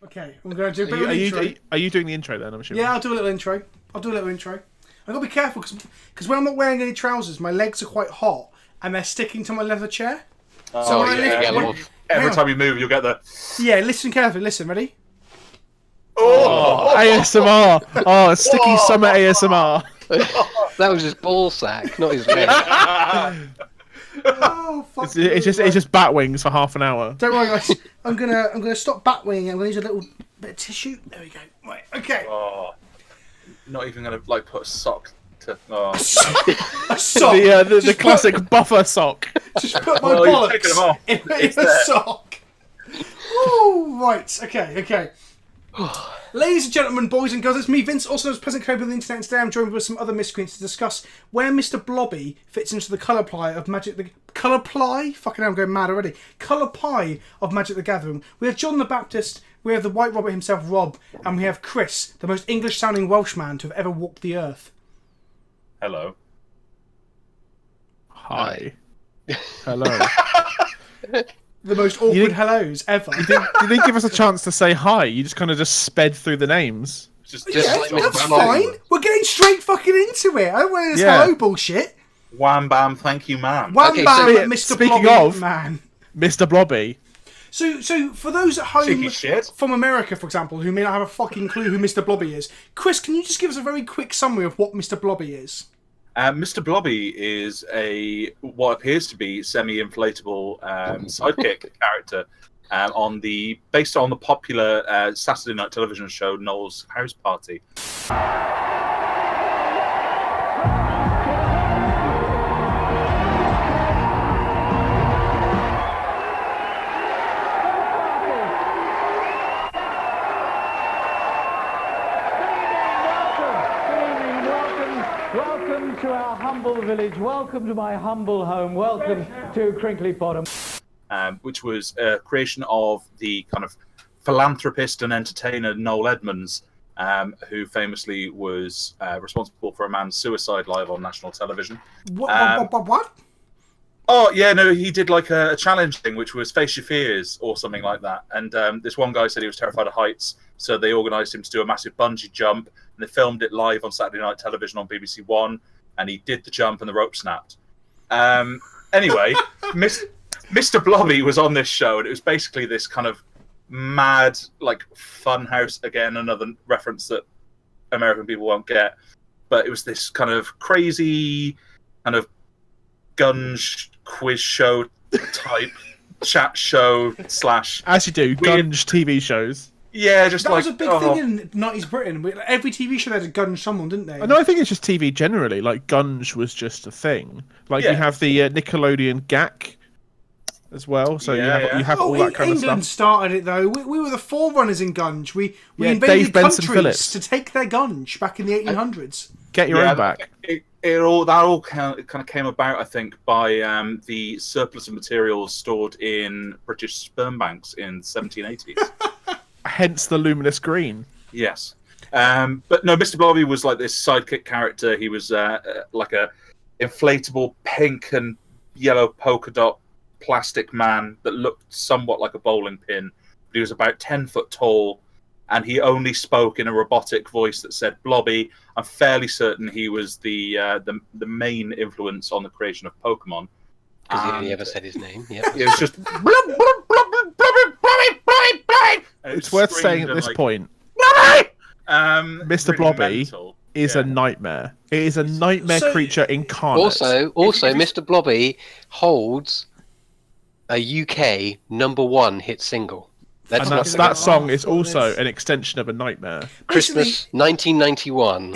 Okay, I'm going to do a bit of an intro. Are you doing the intro then, I'm assuming? Yeah, I'll do a little intro. I've got to be careful, because when I'm not wearing any trousers, my legs are quite hot, and they're sticking to my leather chair. So every time you move, you'll get the... Yeah, listen carefully. Listen, ready? Oh, ASMR. Oh, sticky summer ASMR. That was his ball sack, not his leg. Oh, fuck. It's just bat wings for half an hour. Don't worry, guys. I'm gonna stop bat winging. I'm gonna use a little bit of tissue. There we go. Right. Okay. Oh, not even gonna like put a sock to. Oh. A sock. The classic buffer sock. Just put my bollocks in a sock. Oh, right. Okay. Ladies and gentlemen, boys and girls, it's me, Vince, also known as PleasantKenobi on the internet, and today I'm joined with some other miscreants to discuss where Mr Blobby fits into the colour pie of Magic the... Colour pie? Fucking hell, I'm going mad already. Colour pie of Magic the Gathering. We have John the Baptist, we have the White Robert himself, Rob, and we have Chris, the most English-sounding Welshman to have ever walked the earth. Hello. Hi. Hello. The most awkward hellos ever. You didn't give us a chance to say hi. You just kind of sped through the names. Like that's fine. We're getting straight fucking into it. I don't want this hello bullshit. Wham bam, thank you, man. Wham bam, Mr. Speaking Blobby, of, man. Mr. Blobby. So for those at home shit. from America, for example, who may not have a fucking clue who Mr. Blobby is, Chris, can you just give us a very quick summary of what Mr. Blobby is? Mr. Blobby is what appears to be semi-inflatable sidekick character based on the popular Saturday night television show Noel's House Party. Welcome to our humble village. Welcome to my humble home. Welcome to Crinkley Bottom. Which was a creation of the kind of philanthropist and entertainer Noel Edmonds, who famously was responsible for a man's suicide live on national television. What? Oh, yeah, no, he did like a challenge thing, which was face your fears or something like that. And this one guy said he was terrified of heights, so they organised him to do a massive bungee jump, and they filmed it live on Saturday night television on BBC One, and he did the jump and the rope snapped. Anyway, Mr. Blobby was on this show, and it was basically this kind of mad, like, fun house, again, another reference that American people won't get, but it was this kind of crazy kind of gunge quiz show type chat show / as you do, gunge TV shows. Yeah, just that like was a big thing in 90s Britain. Every TV show had to gunge someone, didn't they? No, I think it's just TV generally. Like gunge was just a thing. Like you have the Nickelodeon GAC as well. So you have all that kind of stuff. England started it though. We were the forerunners in gunge. We invaded Dave Benson countries Phillips to take their gunge back in the 1800s. Get your own back. That all kind of came about, I think, by the surplus of materials stored in British sperm banks in the 1780s. Hence the luminous green. Yes. But no, Mr. Blobby was like this sidekick character. He was like a inflatable pink and yellow polka dot plastic man that looked somewhat like a bowling pin. But he was about 10 foot tall, and he only spoke in a robotic voice that said Blobby. I'm fairly certain he was the main influence on the creation of Pokemon. Because he only ever said his name. Yeah, it was just blub, blub, blub, blub, blub, blubby, blubby, blubby. It's worth saying at this point, Mr. Really Blobby is a nightmare. It is a nightmare creature incarnate. Also, Mr. Blobby holds a UK #1 hit single. That song is also an extension of a nightmare. Christmas 1991.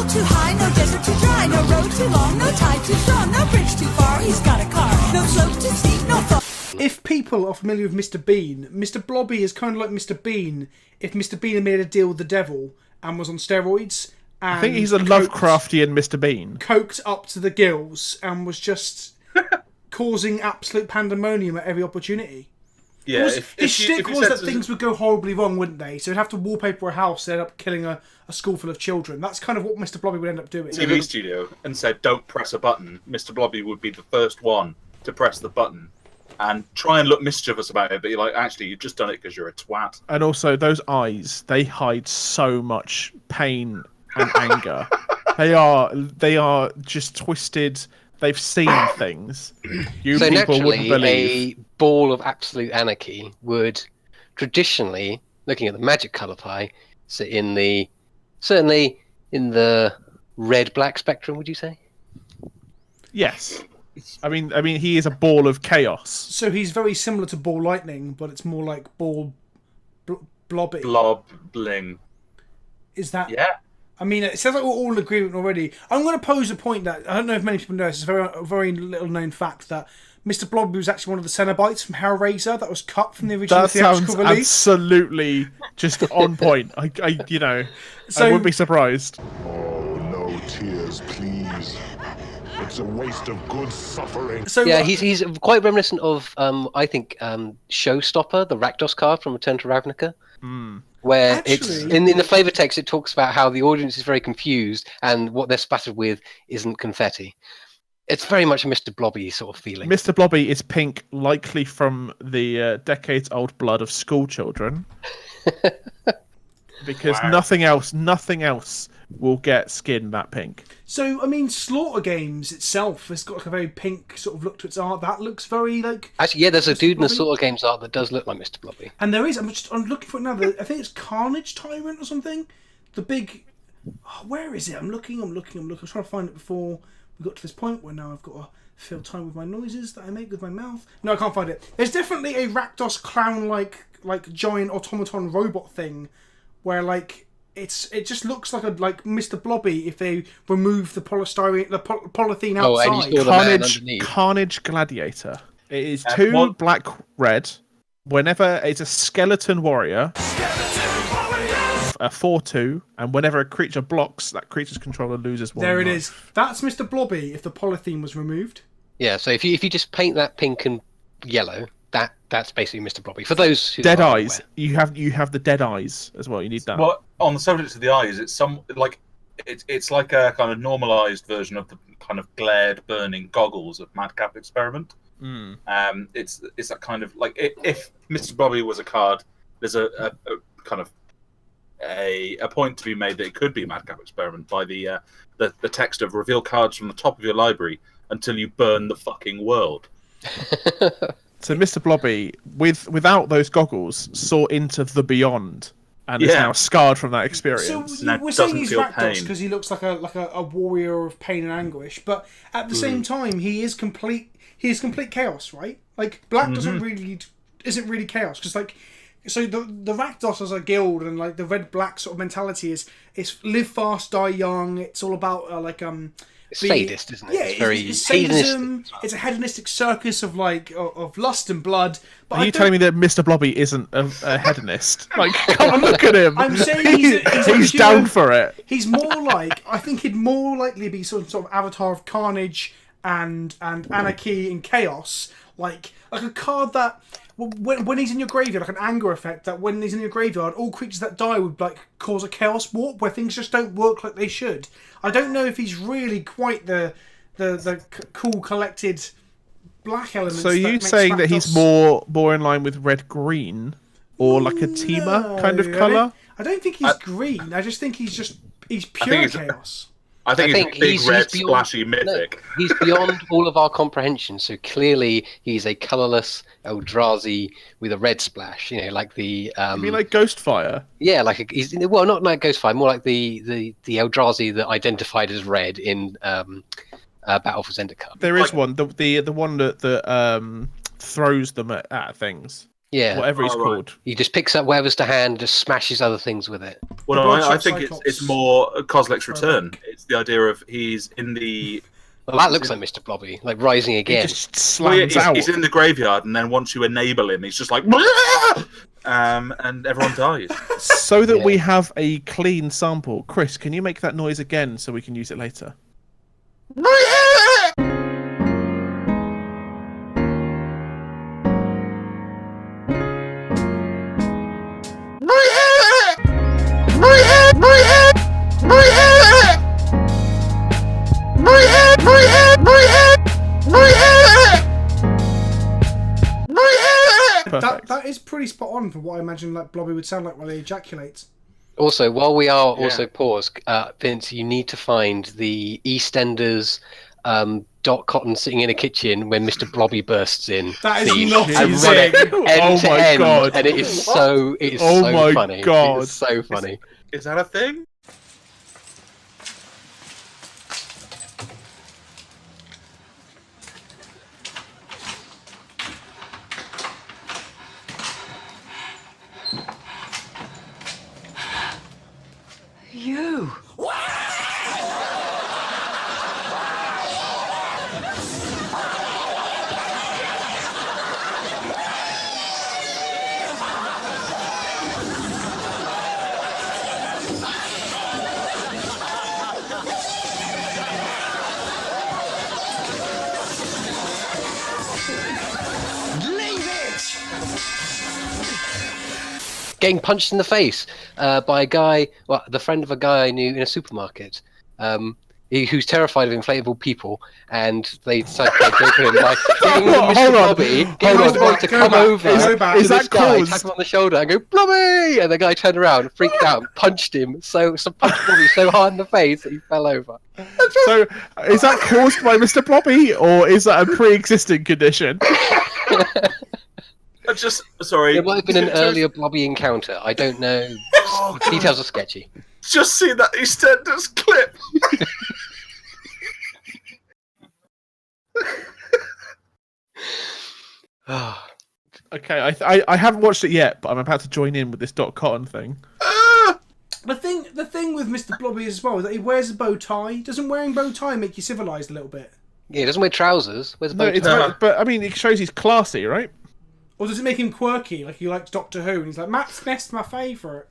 Too high, no desert too dry, no road too long, no tide too strong, no bridge too far, he's got a car, no slope too steep, no fall. If people are familiar with Mr. Bean, Mr. Blobby is kind of like Mr. Bean if Mr. Bean had made a deal with the devil and was on steroids. And I think he's a Lovecraftian Mr. Bean. Coked up to the gills and was just causing absolute pandemonium at every opportunity. Yeah, His shtick was that things would go horribly wrong, wouldn't they? So he'd have to wallpaper a house and end up killing a school full of children. That's kind of what Mr. Blobby would end up doing. TV studio and said, "Don't press a button." Mr. Blobby would be the first one to press the button and try and look mischievous about it, but you're like, actually, you've just done it because you're a twat. And also, those eyes, they hide so much pain and anger. They are just twisted. They've seen things you so people wouldn't believe. A ball of absolute anarchy would traditionally, looking at the magic colour pie, sit certainly in the red-black spectrum. Would you say? Yes. I mean, he is a ball of chaos. So he's very similar to Ball Lightning, but it's more like Ball Blobby. Blobling. Is that? Yeah. I mean, it sounds like we're all in agreement already. I'm going to pose a point that I don't know if many people know. It's a very little known fact that Mr. Blobby was actually one of the Cenobites from Hellraiser that was cut from the original theatrical release. Absolutely just on point. I wouldn't be surprised. Oh, no tears, please. It's a waste of good suffering. So yeah, he's quite reminiscent of I think Showstopper, the Rakdos card from Return to Ravnica. Where it's in the flavor text, it talks about how the audience is very confused and what they're spattered with isn't confetti. It's very much a Mr. Blobby sort of feeling. Mr. Blobby is pink, likely from the decades-old blood of school children, because nothing else will get skin that pink. So I mean, Slaughter Games itself has got like a very pink sort of look to its art. That looks very like. Actually, yeah, there's a dude in the Slaughter Games art that does look like Mr. Blobby. And there is. I'm looking for another. I think it's Carnage Tyrant or something. The big. Oh, where is it? I'm looking. I'm trying to find it before we got to this point where now I've got to fill time with my noises that I make with my mouth. No, I can't find it. There's definitely a Rakdos clown like giant automaton robot thing, where like. It just looks like Mr. Blobby if they remove the polythene outside. Oh, and you saw the man underneath. Carnage Gladiator. It is two black red. Whenever it's a skeleton warrior, a 4/2, and whenever a creature blocks, that creature's controller loses 1. There it is. That's Mr. Blobby if the polythene was removed. Yeah, so if you just paint that pink and yellow, that's basically Mr. Blobby. For those who dead eyes, you have the dead eyes as well. You need that. Well, on the subject of the eyes, it's it's like a kind of normalized version of the kind of glared, burning goggles of Madcap Experiment. It's that kind of like if Mr. Blobby was a card, there's a kind of a point to be made that it could be a Madcap Experiment by the text of reveal cards from the top of your library until you burn the fucking world. So Mr. Blobby, without those goggles, saw into the beyond, and is now scarred from that experience. So we're saying he's Rakdos because he looks like a warrior of pain and anguish, but at the same time, he is complete chaos, right? Like Black isn't really chaos because so the Rakdos as a guild and like the red black sort of mentality is live fast, die young. It's all about it's sadist, isn't it? Yeah, it's very it's sadism. It's a hedonistic circus of of lust and blood. But are you telling me that Mr. Blobby isn't a hedonist? Like, come on, look at him. I'm saying he's down for it. He's more like, I think he'd more likely be sort of avatar of carnage and anarchy and chaos, like a card that. When he's in your graveyard, like an anger effect, that when he's in your graveyard, all creatures that die would cause a chaos warp where things just don't work like they should. I don't know if he's really quite the cool, collected black elements. So you saying that he's more in line with red green, or like a Teema kind of colour? I don't think he's green. I just think he's pure chaos. I think he's a big red splashy mythic. No, he's beyond all of our comprehension. So clearly, he's a colourless Eldrazi with a red splash. You know, like the. You mean like Ghostfire? Yeah, he's not like Ghostfire, more like the Eldrazi that identified as red in Battle for Zendikar. There is one, the one that throws them at things. Yeah, whatever he's called. He just picks up whatever's to hand, just smashes other things with it. Well, I think it's more Kozilek's Return. It's the idea of he's in the. Well, that looks like Mr. Blobby, like rising again. He just slams out. He's in the graveyard, and then once you enable him, he's just like, and everyone dies. So that we have a clean sample. Chris, can you make that noise again so we can use it later? That is pretty spot on for what I imagine like Blobby would sound like while he ejaculates. Also, while we are also paused, Vince, you need to find the EastEnders Dot Cotton sitting in a kitchen when Mr Blobby bursts in. That is theme, not and easy. run it end to end, God. and it is so funny. God. It is so funny. Is that a thing? You. Getting punched in the face by a guy, well, the friend of a guy I knew in a supermarket, who's terrified of inflatable people, and they decided to play joke on him by getting Mr. Blobby, getting Mr. Blobby to come over to this guy, tap him on the shoulder, and go, Blobby! And the guy turned around, freaked out, and punched him, punched Blobby so hard in the face that he fell over. So, is that caused by Mr. Blobby, or is that a pre-existing condition? Sorry. It might have been an earlier Blobby encounter. I don't know. Details are sketchy. Just see that EastEnders clip. Okay, I haven't watched it yet, but I'm about to join in with this Dot Cotton thing. The thing with Mr. Blobby as well is that he wears a bow tie. Doesn't wearing bow tie make you civilised a little bit? Yeah, he doesn't wear trousers. Wears a bow tie. Right, but I mean, it shows he's classy, right? Or does it make him quirky, like he likes Doctor Who, and he's like, Matt Smith's my favourite?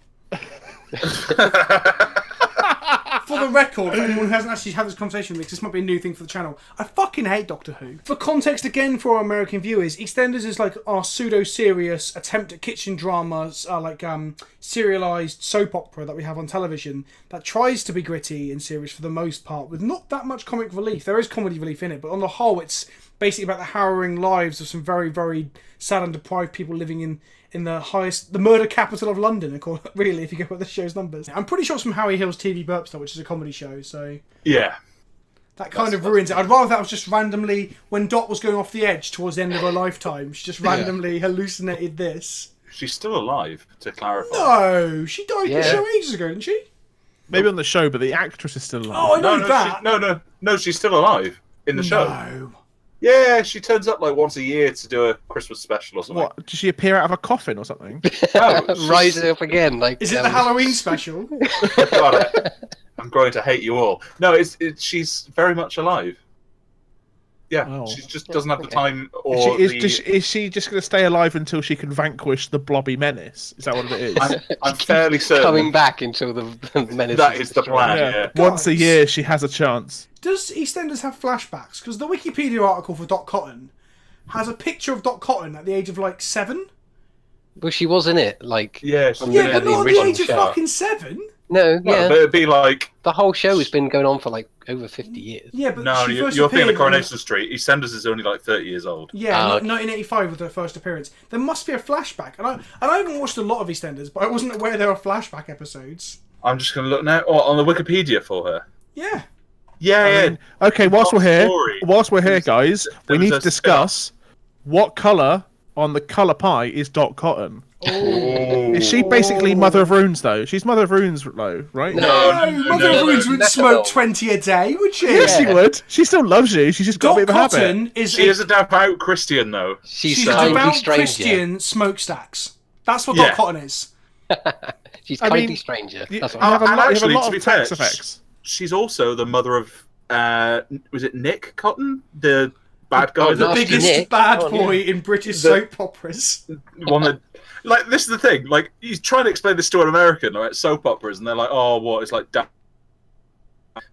For the record, for anyone who hasn't actually had this conversation with me, 'cause this might be a new thing for the channel, I fucking hate Doctor Who. For context again for our American viewers, EastEnders is like our pseudo-serious attempt at kitchen dramas, serialised soap opera that we have on television that tries to be gritty and serious for the most part, with not that much comic relief. There is comedy relief in it, but on the whole it's basically about the harrowing lives of some very, very sad and deprived people living in the murder capital of London, really, if you go by the show's numbers. I'm pretty sure it's from Howie Hill's TV Burpstar, which is a comedy show, so... Yeah. That kind of ruins it. I'd rather that was just randomly, when Dot was going off the edge towards the end of her lifetime, she just randomly hallucinated this. She's still alive, to clarify. No! She died in the show ages ago, didn't she? Maybe on the show, but the actress is still alive. Oh, I know that! No, she's still alive in the show. No. Yeah, she turns up like once a year to do a Christmas special or something. What? Does she appear out of a coffin or something? No, Rise up again, like. Is it the Halloween special? God, I'm growing to hate you all. No, she's very much alive. Yeah, she just doesn't have the time or is she just going to stay alive until she can vanquish the Blobby menace? Is that what it is? I'm fairly certain. Coming back until the menace. That is the plan. Yeah. Once a year, she has a chance. Does EastEnders have flashbacks? Because the Wikipedia article for Dot Cotton has a picture of Dot Cotton at the age of like 7. Well, she was in it, like. Yeah, but not at the age of fucking 7. No, yeah. But it'd be like the whole show has been going on for like over 50 years. Yeah, but no, you're thinking of Coronation Street. EastEnders is only like 30 years old. Yeah, 1985 was their first appearance. There must be a flashback, and I haven't watched a lot of EastEnders, but I wasn't aware there were flashback episodes. I'm just going to look now on the Wikipedia for her. Yeah. Yeah. Okay, whilst we're here, guys, we need to discuss what colour on the colour pie is Dot Cotton. Is she basically Mother of Runes, though? She's Mother of Runes, though, right? No, Mother of Runes wouldn't smoke 20 a day, would she? Yes, she would. She still loves you. She's just got a bit of a habit. She is a devout Christian, though. She's a devout Christian smokestacks. That's what Dot Cotton is. She's kindly stranger. That's what you have a lot to be of tax fair, effects. She's also the mother of, was it Nick Cotton? The bad guy? The biggest bad boy in British soap operas. One that... Like, this is the thing. Like, he's trying to explain this to an American, like, soap operas, and they're like, oh, what? It's like...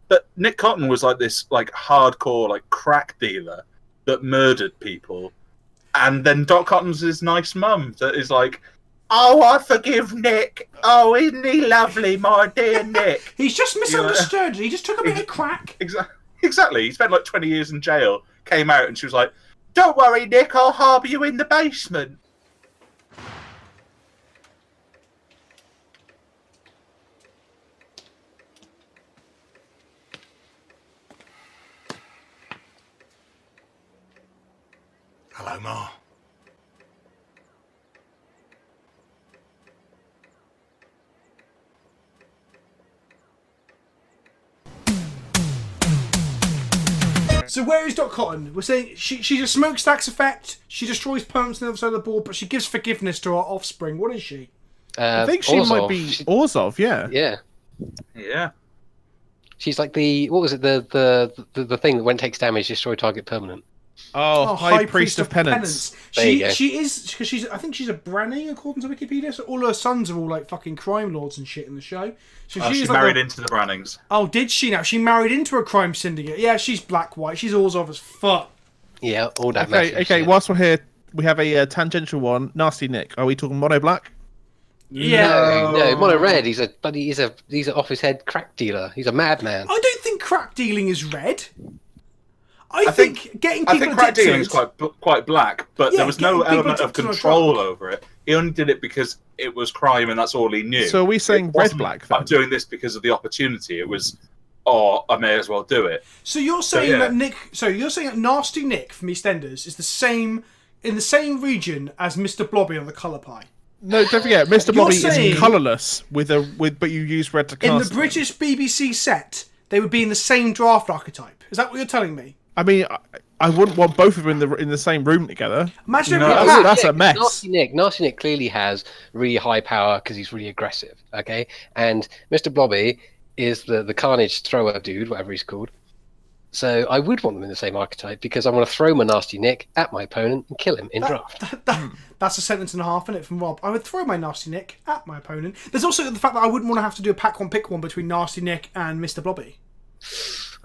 But Nick Cotton was like this, like, hardcore, like, crack dealer that murdered people. And then Dot Cotton's his nice mum that is like, Oh, I forgive Nick. Oh, isn't he lovely, my dear Nick? He's just misunderstood. He just took a bit of crack. Exactly. He spent like 20 years in jail, came out, and she was like, "Don't worry, Nick, I'll harbour you in the basement." Hello, Ma. So where is Dot Cotton? We're saying she's a smokestacks effect. She destroys permanents on the other side of the board, but she gives forgiveness to her offspring. What is she? I think she might be Orzhov. Yeah. Yeah. Yeah. She's like the what was it? The thing that when it takes damage, destroy target permanent. Oh, High Priest of Penance. She is because she's. I think she's a Branny according to Wikipedia. So all her sons are all like fucking crime lords and shit in the show. So she married into the Brannings. Oh, did she now? She married into a crime syndicate. Yeah, she's black-white. She's Orzhov as fuck. Yeah, all that. Okay. Shit. Whilst we're here, we have a tangential one. Nasty Nick. Are we talking mono black? Yeah. No, mono red. He's an off his head crack dealer. He's a madman. I don't think crack dealing is red. I think getting people I think crack dealing is quite black, but there was no element of control over it. He only did it because it was crime and that's all he knew. So are we saying red black? I'm doing this because of the opportunity. It was, I may as well do it. So you're saying that Nick? So you're saying that Nasty Nick from EastEnders is the same in the same region as Mr Blobby on the Colour Pie? No, don't forget, Mr Blobby is colourless but you use red to cast. In the British BBC set, they would be in the same draft archetype. Is that what you're telling me? I mean, I wouldn't want both of them in the same room together. Imagine that's a mess. Nasty Nick clearly has really high power because he's really aggressive. Okay, and Mr Blobby is the carnage thrower dude, whatever he's called. So I would want them in the same archetype because I want to throw my Nasty Nick at my opponent and kill him in draft. That's a sentence and a half in it from Rob. I would throw my Nasty Nick at my opponent. There's also the fact that I wouldn't want to have to do a pack one pick one between Nasty Nick and Mr Blobby.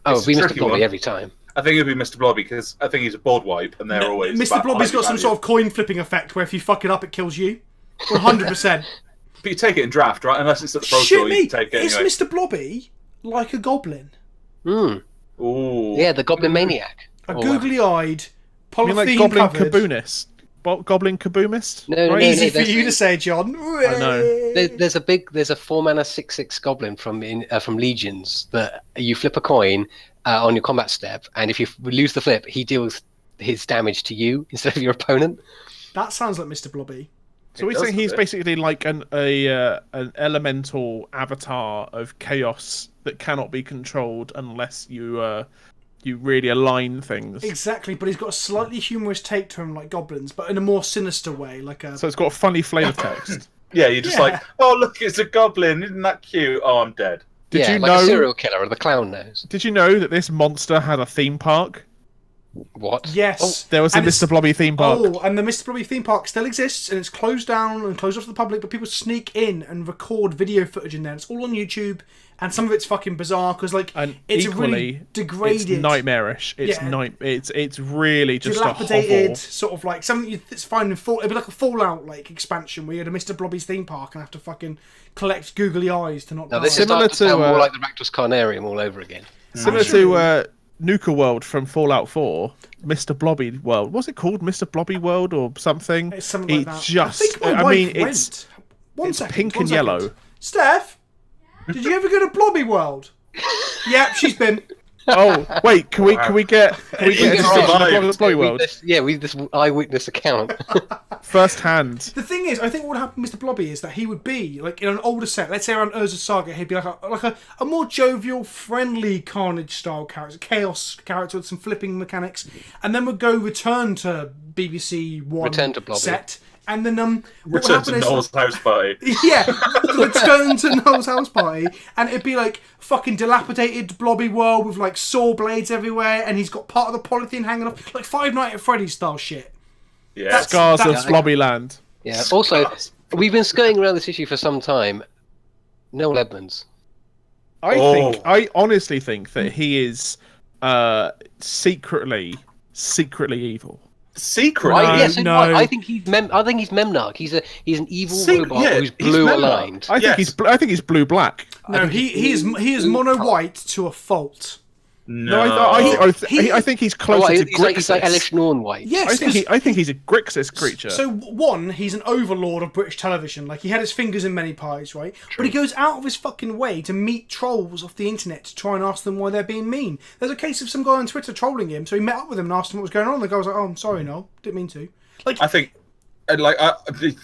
Oh, it'd be Mr Blobby every time. I think it'd be Mr Blobby because I think he's a board wipe and they're always. Mr Blobby's got some sort of coin flipping effect where if you fuck it up, it kills you. 100%. But you take it in draft, right? Unless it's at the pro tour, you take it anyway. Is Mr Blobby like a goblin? Ooh. Yeah, the Goblin Maniac. A googly-eyed, polythene covered... Goblin Caboonist? Goblin Caboomist? No, easy for you to say, John. I know. There's a 4-mana 6/6 goblin from Legions that you flip a coin on your combat step, and if you lose the flip, he deals his damage to you instead of your opponent. That sounds like Mr Blobby. So we're saying he's basically like an elemental avatar of chaos that cannot be controlled unless you really align things. Exactly, but he's got a slightly humorous take to him like goblins, but in a more sinister way. So it's got a funny flavour text. Yeah, you're just like, oh look, it's a goblin, isn't that cute? Oh, I'm dead. Did you like know a serial killer or the clown nose? Did you know that this monster had a theme park? What? Yes. There was a Mr Blobby theme park. Oh, and the Mr Blobby theme park still exists, and it's closed down and closed off to the public, but people sneak in and record video footage in there. It's all on YouTube, and some of it's fucking bizarre, because, it's equally, really degraded... It's nightmarish. It's really just dilapidated, a sort of like something that's fine and it'd be like a Fallout expansion where you had a Mr Blobby's theme park and have to fucking collect googly eyes to not die. This is similar to more like the Rakdos Carnarium all over again. Similar to Nuka World from Fallout 4, Mr Blobby World. What's it called? Mr Blobby World or something? It's something like that. Just, it's pink and yellow. Steph, did you ever go to Blobby World? Yep, she's been. Oh wait, can we get Blobby World? This eyewitness account. First hand. The thing is, I think what would happen with Mr Blobby is that he would be in an older set. Let's say around Urza Saga, he'd be like a more jovial, friendly Carnage style character, chaos character with some flipping mechanics, and then would return to BBC One set. And then return to Noel's house party. Yeah, return to Noel's house party, and it'd be like fucking dilapidated Blobby world with saw blades everywhere, and he's got part of the polythene hanging off, like Five Nights at Freddy's style shit. Yeah, Scars of Blobby Land. Yeah. Also, we've been skirting around this issue for some time. Noel Edmonds. I honestly think that he is secretly evil. secret. I think he's Memnarch. He's an evil robot who's blue aligned. I think he's blue black. No, he is mono white to a fault. No, I think he's closer to Grixis. He's like Elish Norn white. Yes, I think he's a Grixis creature. So one, he's an overlord of British television. Like, he had his fingers in many pies, right? True. But he goes out of his fucking way to meet trolls off the internet to try and ask them why they're being mean. There's a case of some guy on Twitter trolling him, so he met up with him and asked him what was going on. The guy was like, "Oh, I'm sorry, Noel, didn't mean to." Like, I think,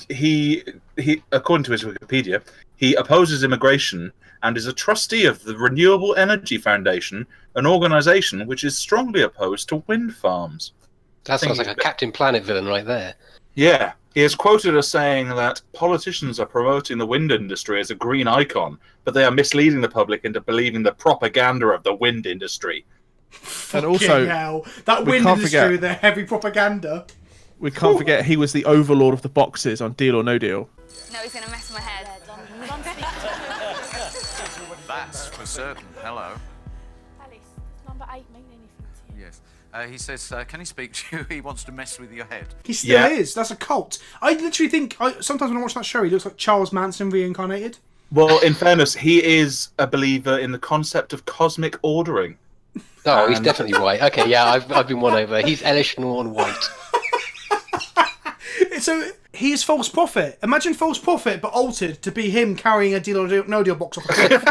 he according to his Wikipedia, he opposes immigration and is a trustee of the Renewable Energy Foundation, an organisation which is strongly opposed to wind farms. That sounds like a Captain Planet villain right there. Yeah. He is quoted as saying that politicians are promoting the wind industry as a green icon, but they are misleading the public into believing the propaganda of the wind industry. And also, hell, that wind industry, their heavy propaganda. We can't forget he was the overlord of the boxes on Deal or No Deal. No, he's going to mess my head. That's for certain. Hello. Alice, does number 8 mean anything to you? Yes. He says, can he speak to you? He wants to mess with your head. He still is. That's a cult. I literally think, sometimes when I watch that show, he looks like Charles Manson reincarnated. Well, in fairness, he is a believer in the concept of cosmic ordering. Oh, he's definitely white. Okay, yeah, I've been won over. He's Elish Norn white. So he is False Prophet. Imagine False Prophet, but altered to be him carrying a Deal or No Deal box off a cliff.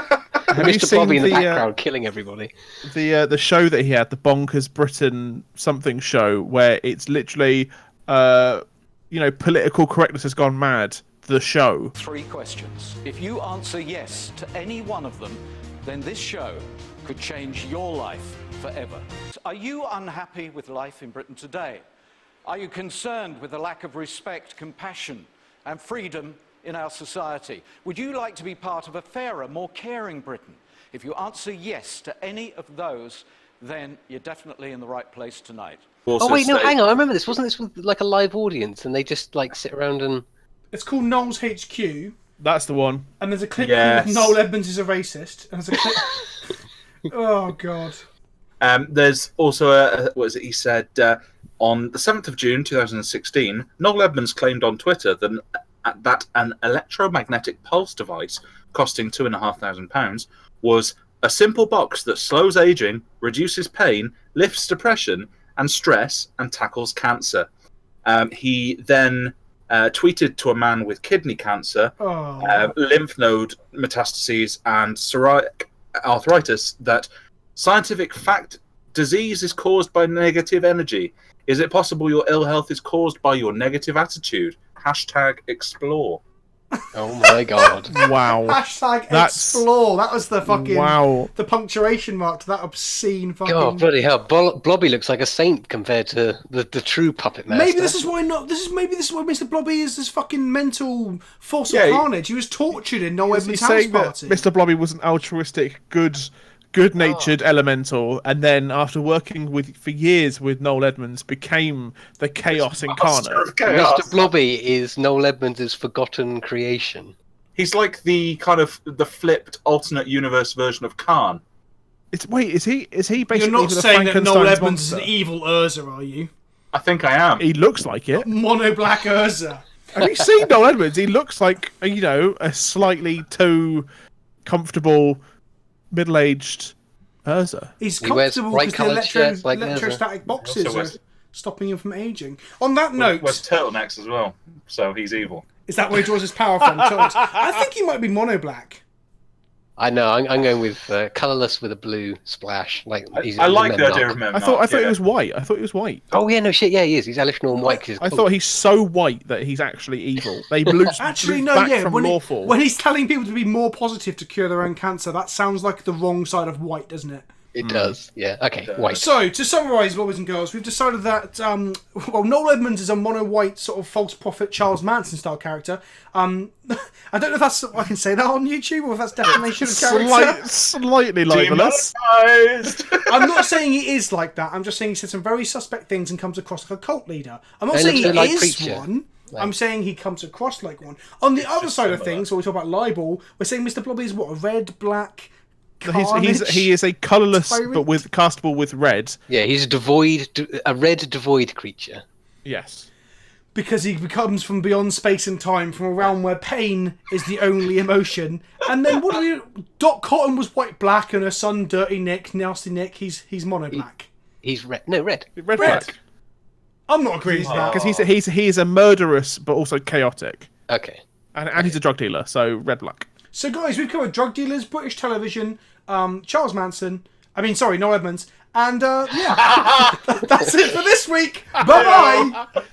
Have you Mr. seen Blobby in the background killing everybody? The show that he had, the Bonkers Britain something show, where it's literally, political correctness has gone mad. The show. 3 questions. If you answer yes to any one of them, then this show could change your life forever. Are you unhappy with life in Britain today? Are you concerned with the lack of respect, compassion, and freedom in our society? Would you like to be part of a fairer, more caring Britain? If you answer yes to any of those, then you're definitely in the right place tonight. Oh wait, no, hang on. I remember this. Wasn't this with like a live audience and they just like sit around and? It's called Noel's HQ. That's the one. And there's a clip of Noel Edmonds is a racist. And there's a clip. Oh god. There's also he said on the 7th of June 2016, Noel Edmonds claimed on Twitter that an electromagnetic pulse device costing £2,500 was a simple box that slows aging, reduces pain, lifts depression and stress, and tackles cancer. He then tweeted to a man with kidney cancer, lymph node metastases, and psoriatic arthritis that scientific fact disease is caused by negative energy. Is it possible your ill health is caused by your negative attitude? #explore. Oh my god. Wow. #explore. That was the fucking the punctuation mark to that obscene fucking. God, bloody hell! Blobby looks like a saint compared to the true puppet master. Maybe this is why Mr. Blobby is this fucking mental force of carnage. He was tortured in Noel Edmonds' house party. Mr. Blobby was an altruistic, good-natured elemental, and then after working for years with Noel Edmonds, became the chaos incarnate. Mr. Blobby is Noel Edmonds' forgotten creation. He's like the kind of the flipped alternate universe version of Khan. Is he basically? You're not saying that Noel Edmonds is an evil Urza, are you? I think I am. He looks like it. Mono black Urza. Have you seen Noel Edmonds? He looks like a slightly too comfortable, middle-aged Urza. He's comfortable because the electrostatic boxes are stopping him from aging. On that note, wears turtlenecks as well, so he's evil. Is that where he draws his power from? I think he might be mono black. I know. I'm going with colourless with a blue splash. I like the idea of Memnarch. I thought he was white. Oh yeah, no shit. Yeah, he is. He's Elish Norn white. I thought he's so white that he's actually evil. They blew back from lawful. When he's telling people to be more positive to cure their own cancer, that sounds like the wrong side of white, doesn't it? It does, yeah. Okay, white. So, to summarise, boys and girls, we've decided that, Noel Edmonds is a mono-white sort of false prophet Charles Manson-style character. I don't know if I can say that on YouTube, or if that's defamation of character. Slightly libelous. I'm not saying he is like that. I'm just saying he said some very suspect things and comes across like a cult leader. I'm not saying he is one. I'm saying he comes across like one. On the other side of things, when we talk about libel, we're saying Mr. Blobby is what, a red, black... He is a colourless, but castable with red. Yeah, he's a red devoid creature. Yes. Because he comes from beyond space and time, from a realm where pain is the only emotion. And then Doc Cotton was white black, and her son Dirty Nick, Nasty Nick, he's mono black. He's red. No, red. Red black. I'm not agreeing with that. Because he's a murderous but also chaotic. Okay. And he's a drug dealer, so red black. So guys, we've covered drug dealers, British television, Charles Manson. Noel Edmonds. And yeah, that's it for this week. Bye bye.